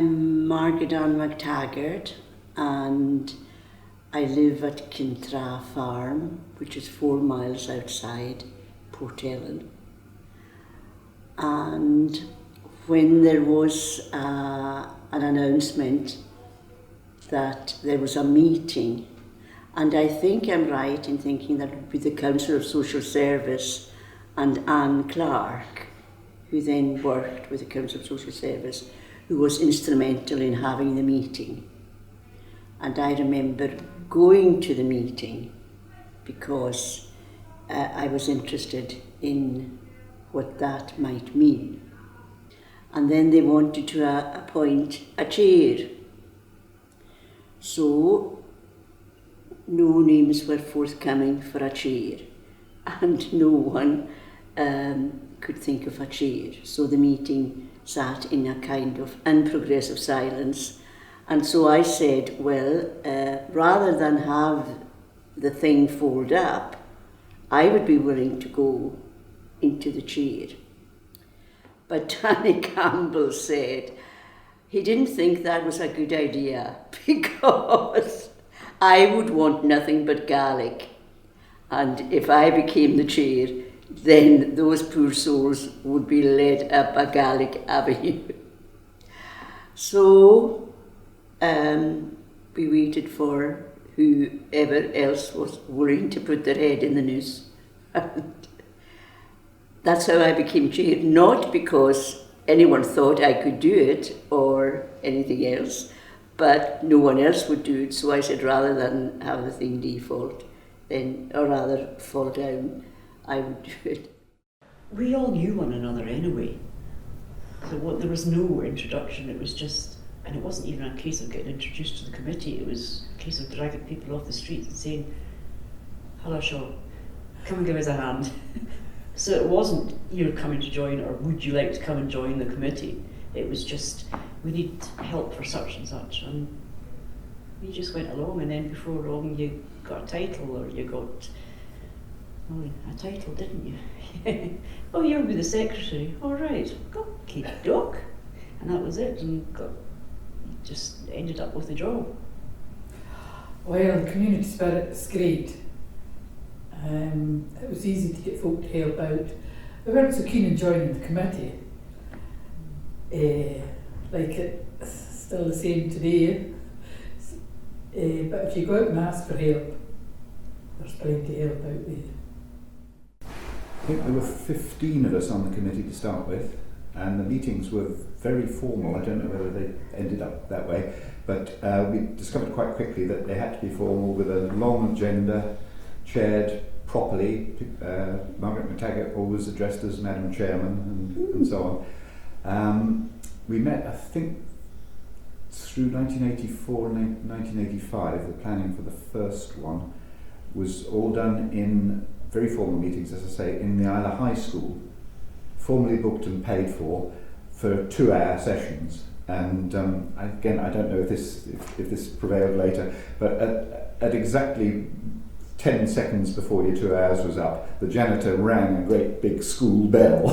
I'm Margaret Ann McTaggart, and I live at Kintra Farm, which is 4 miles outside Port Ellen. And when there was an announcement that there was a meeting, and I think I'm right in thinking that it would be the Council of Social Service and Anne Clark, who then worked with the Council of Social Service, who was instrumental in having the meeting. And I remember going to the meeting because I was interested in what that might mean. And then they wanted to appoint a chair. So no names were forthcoming for a chair, and no one could think of a chair. So the meeting sat in a kind of unprogressive silence. And so I said, well, rather than have the thing fold up, I would be willing to go into the chair. But Danny Campbell said he didn't think that was a good idea because I would want nothing but Gaelic. And if I became the chair, then those poor souls would be led up a Gaelic avenue. So we waited for whoever else was willing to put their head in the noose. And that's how I became chair, not because anyone thought I could do it or anything else, but no one else would do it. So I said, rather than have the thing default, or rather fall down, I would do it. We all knew one another anyway. So there was no introduction, it was just, and it wasn't even a case of getting introduced to the committee, it was a case of dragging people off the street and saying, hello Shaw, come and give us a hand. So it wasn't, you're coming to join, or would you like to come and join the committee? It was just, we need help for such and such, and we just went along, and then before long you got a title, or you got a title, didn't you? Oh, you'll be the secretary. All right, okay, doc. And that was it, and just ended up with the job. Well, the community spirit was great. It was easy to get folk to help out. We weren't so keen on joining the committee. Like it's still the same today. But if you go out and ask for help, there's plenty of help out there. I think there were 15 of us on the committee to start with, and the meetings were very formal. I don't know whether they ended up that way, but we discovered quite quickly that they had to be formal with a long agenda, chaired properly. Margaret McTaggart always addressed as Madam Chairman and so on. We met, I think, through 1984 and 1985. The planning for the first one was all done in very formal meetings, as I say, in the Islay High School, formally booked and paid for 2-hour sessions. And again, I don't know if this prevailed later, but at exactly 10 seconds before your 2 hours was up, the janitor rang a great big school bell.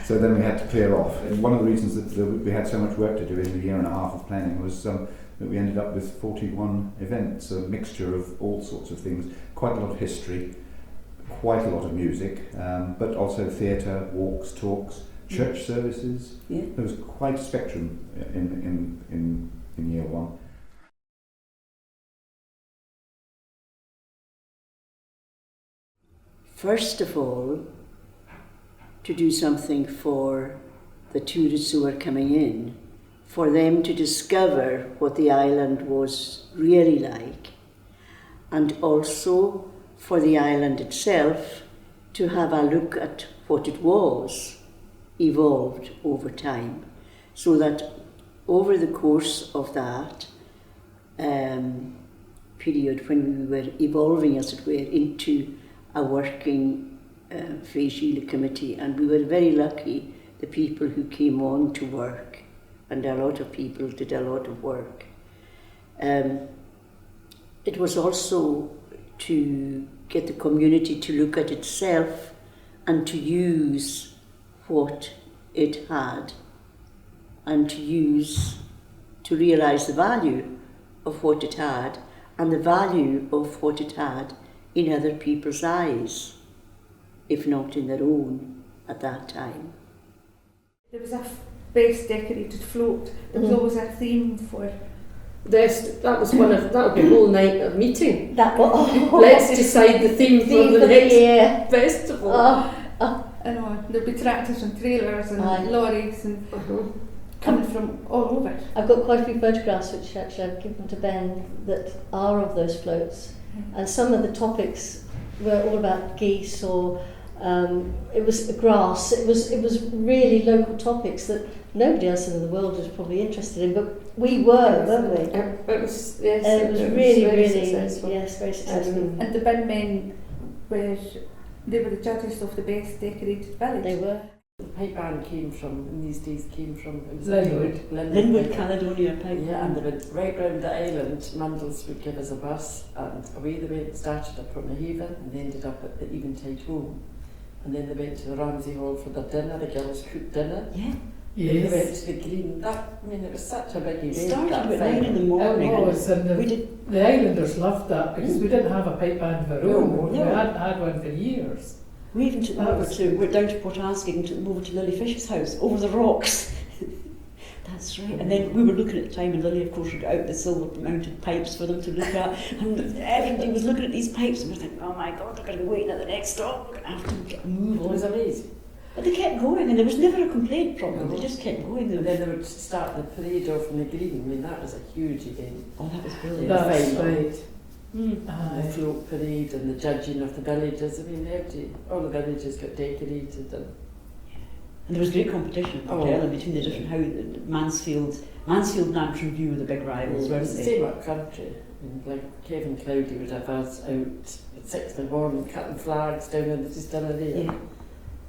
So then we had to clear off. And one of the reasons that we had so much work to do in the year and a half of planning was that we ended up with 41 events, a mixture of all sorts of things, quite a lot of history, quite a lot of music, but also theatre, walks, talks, church services. Yeah. There was quite a spectrum in year one. First of all, to do something for the tourists who were coming in, for them to discover what the island was really like, and also for the island itself to have a look at what it was, evolved over time, so that over the course of that period, when we were evolving, as it were, into a working Fèis Ìle committee, and we were very lucky, the people who came on to work, and a lot of people did a lot of work. It was also to get the community to look at itself and to use what it had and to realise the value of what it had and the value of what it had in other people's eyes, if not in their own at that time. There was a best decorated float. There was always a theme for. That would be a whole night of meeting. Let's decide the theme for the next festival. I know, there'd be tractors and trailers and lorries and coming from all over. I've got quite a few photographs which actually I've given to Ben that are of those floats, and some of the topics were all about geese or it was grass. It was really local topics that nobody else in the world was probably interested in, but we were, weren't we? It was really, very really, successful. yes, very successful. And the bin men they were the judges of the best decorated village. They were. The pipe band in these days it was Linwood, Caledonia pipe. Yeah, and they went right round the island. Mundles would give us a bus, and away they went, started up on the Haven, and they ended up at the Eventide home. And then they went to the Ramsey Hall for their dinner, the girls cooked dinner. Yeah. Yes. They went to the Green. It was such a big event. It started at 9 in the morning. It was, and the islanders loved that because we didn't have a pipe band of our own. We hadn't had one for years. We even took them we're down to Port Asking and took them over to Lily Fish's house, over the rocks. That's right. And then we were looking at the time, and Lily, of course, had got out the silver mounted pipes for them to look at. And everybody was looking at these pipes, and we were thinking, oh my God, we're going to be waiting at the next stop. We're going to have to get a move on. It was amazing. But they kept going, and there was never a complaint from them. They just kept going. And then they would start the parade off in the Green. That was a huge event. Oh, that was brilliant. That's right. The float parade and the judging of the villages. All the villages got decorated. And there was great competition at Port between the different Mansfield and Antrim View were the big rivals, weren't It's the they? same up country. Like Kevin Cloudy would have us out at 6 in the morning cutting flags down in the distillery. Yeah.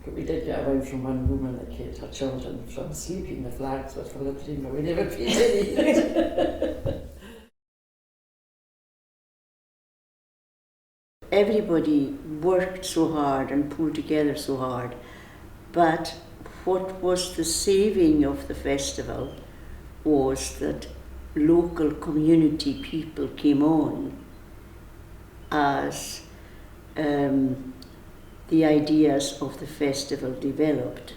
But we did get away from one woman that kept her children from sleeping. The flags were for liberty, but we never paid any. Everybody worked so hard and pulled together so hard, but what was the saving of the festival was that local community people came on as the ideas of the festival developed,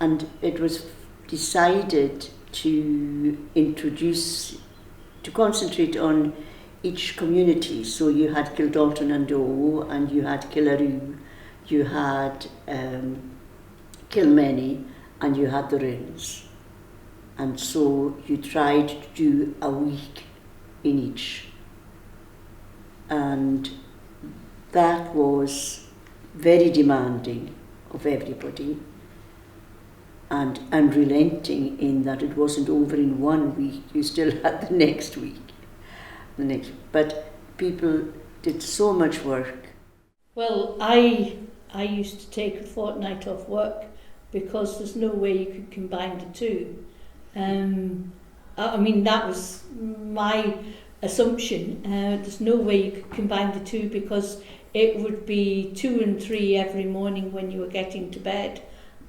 and it was decided to concentrate on each community. So you had Kildalton and Doe, and you had Killaroo, you had Kilmeny, and you had the Rins. And so you tried to do a week in each. And that was very demanding of everybody, and unrelenting in that it wasn't over in 1 week, you still had the next week. But people did so much work. Well, I used to take a fortnight off work because there's no way you could combine the two. I mean, that was my assumption. There's no way you could combine the two because it would be 2 and 3 every morning when you were getting to bed.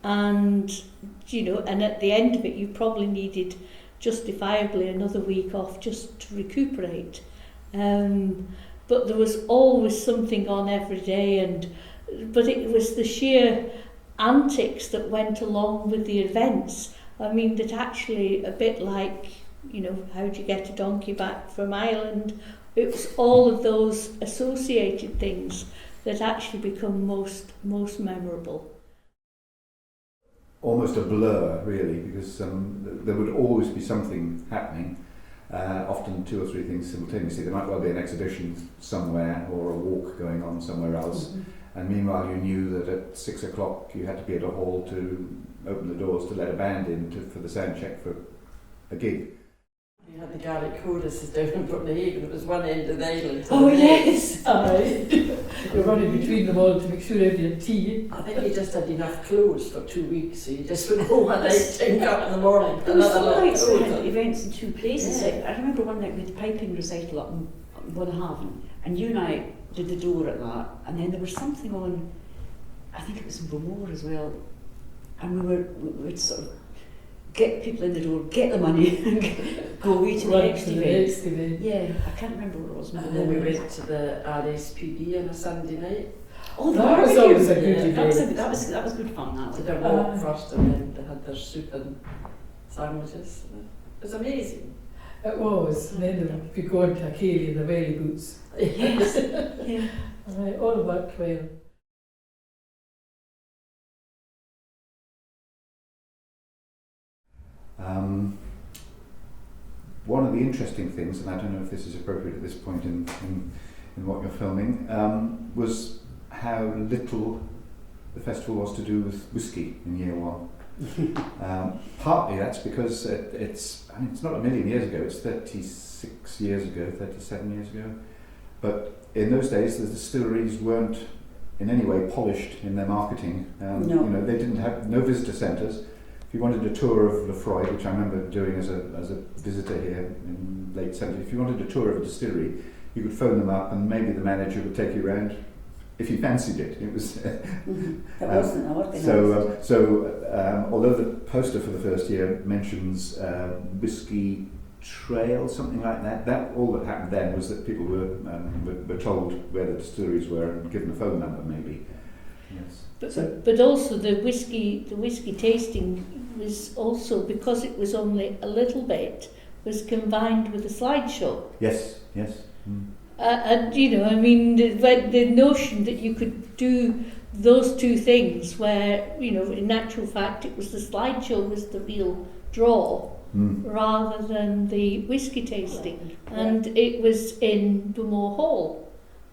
And, and at the end of it, you probably needed justifiably another week off just to recuperate. But there was always something on every day, but it was the sheer antics that went along with the events. I mean, that actually a bit like, how do you get a donkey back from Ireland? It was all of those associated things that actually become most memorable. Almost a blur, really, because there would always be something happening, often 2 or 3 things simultaneously. There might well be an exhibition somewhere or a walk going on somewhere else, and meanwhile you knew that at 6 o'clock you had to be at a hall to open the doors to let a band in for the sound check for a gig. You had the Gaelic choruses down in Portnahaven. It was one end of the island. Oh, yes! You're running between them all to make sure everybody had tea. I think he just had enough clothes for 2 weeks, so you just would go one night, drink up in the morning. There was some nights we had events in 2 places. Yeah. I remember one night we had a piping recital up in Bunnahaven, and you and I did the door at that, and then there was something on, I think it was in Bowmore as well, and we would sort of get people in the door, get the money, and go away to the Right, next to the event. next event. Yeah, I can't remember what it was. And then we went to the RSPB on a Sunday night. Oh, the That was barbecue. always a good Yeah, that was, event. that was good fun. That Did a walk first, and then they had their soup and sandwiches. It was amazing. It was. And then we could go into a Cayley in the welly boots. Yes. Yeah. All worked well. One of the interesting things, and I don't know if this is appropriate at this point in what you're filming, was how little the festival was to do with whiskey in year one. Partly that's because it's not a million years ago, it's 36 years ago, 37 years ago. But in those days, the distilleries weren't in any way polished in their marketing. No. You know, they didn't have no visitor centres. If you wanted a tour of Lefroy, which I remember doing as a visitor here in late 70s, if you wanted a tour of a distillery, you could phone them up and maybe the manager would take you around if you fancied it. It was That wasn't organised. So although the poster for the first year mentions Whiskey Trail, something like that all that happened then was that people were told where the distilleries were and given a phone number maybe. Yes. But also the whiskey tasting was also, because it was only a little bit, was combined with a slideshow. Yes. And you know, I mean, the notion that you could do those two things, where you know, in actual fact, it was the slideshow was the real draw, rather than the whiskey tasting, and it was in Bumore Hall,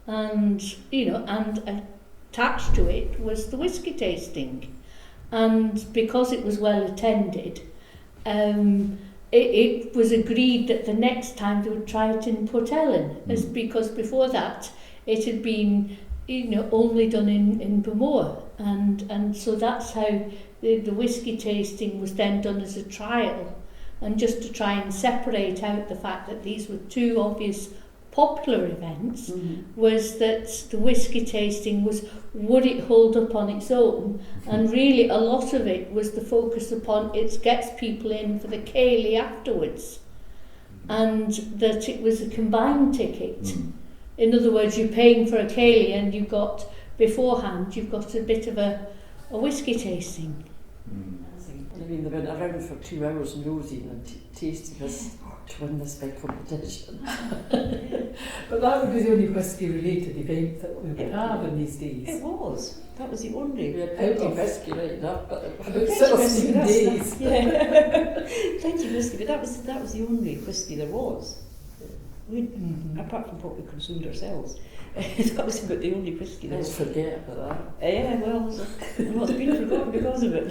and you know, and attached to it was the whiskey tasting, and because it was well attended, it was agreed that the next time they would try it in Port Ellen, because before that it had been, you know, only done in Bumore, and so that's how the whiskey tasting was then done as a trial, and just to try and separate out the fact that these were two obvious popular events, was that the whiskey tasting was, would it hold up on its own, and really a lot of it was the focus upon it gets people in for the Cayley afterwards, and that it was a combined ticket. In other words, you're paying for a Cayley and you've got beforehand you've got a bit of a whiskey tasting. I mean, they went around for 2 hours nosing and tasting us to win this big competition. But that would be the only whiskey-related event that we would have in these days. It was. That was the only. We had plenty of whiskey right enough, but About 16 days. Yeah. Plenty of whiskey, but that was the only whiskey there was. We, apart from what we consumed ourselves, that was about the only whiskey there let's was. forget about that. Yeah, well, it's been forgotten because of it.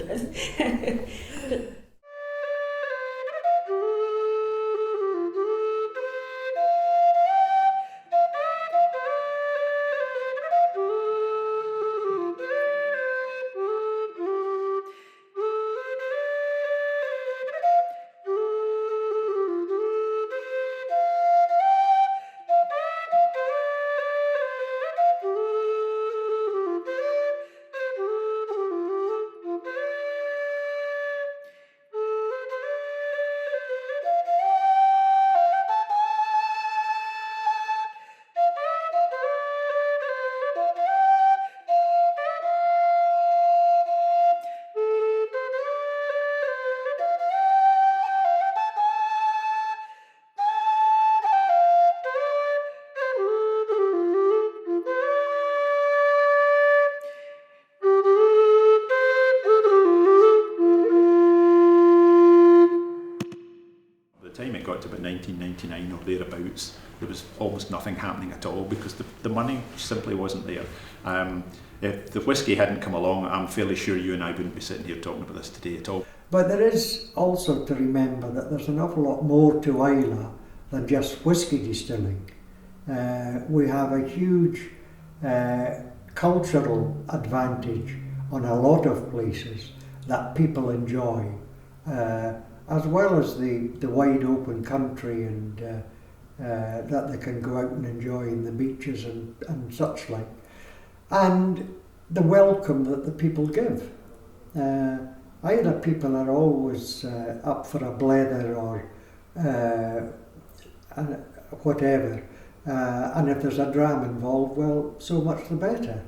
But time it got to about 1999 or thereabouts, there was almost nothing happening at all because the money simply wasn't there. If the whiskey hadn't come along, I'm fairly sure you and I wouldn't be sitting here talking about this today at all. But there is also to remember that there's an awful lot more to Islay than just whiskey distilling. We have a huge cultural advantage on a lot of places that people enjoy, as well as the wide open country and that they can go out and enjoy in the beaches and such like, and the welcome that the people give. either people are always up for a blether or whatever, and if there's a dram involved, well, so much the better.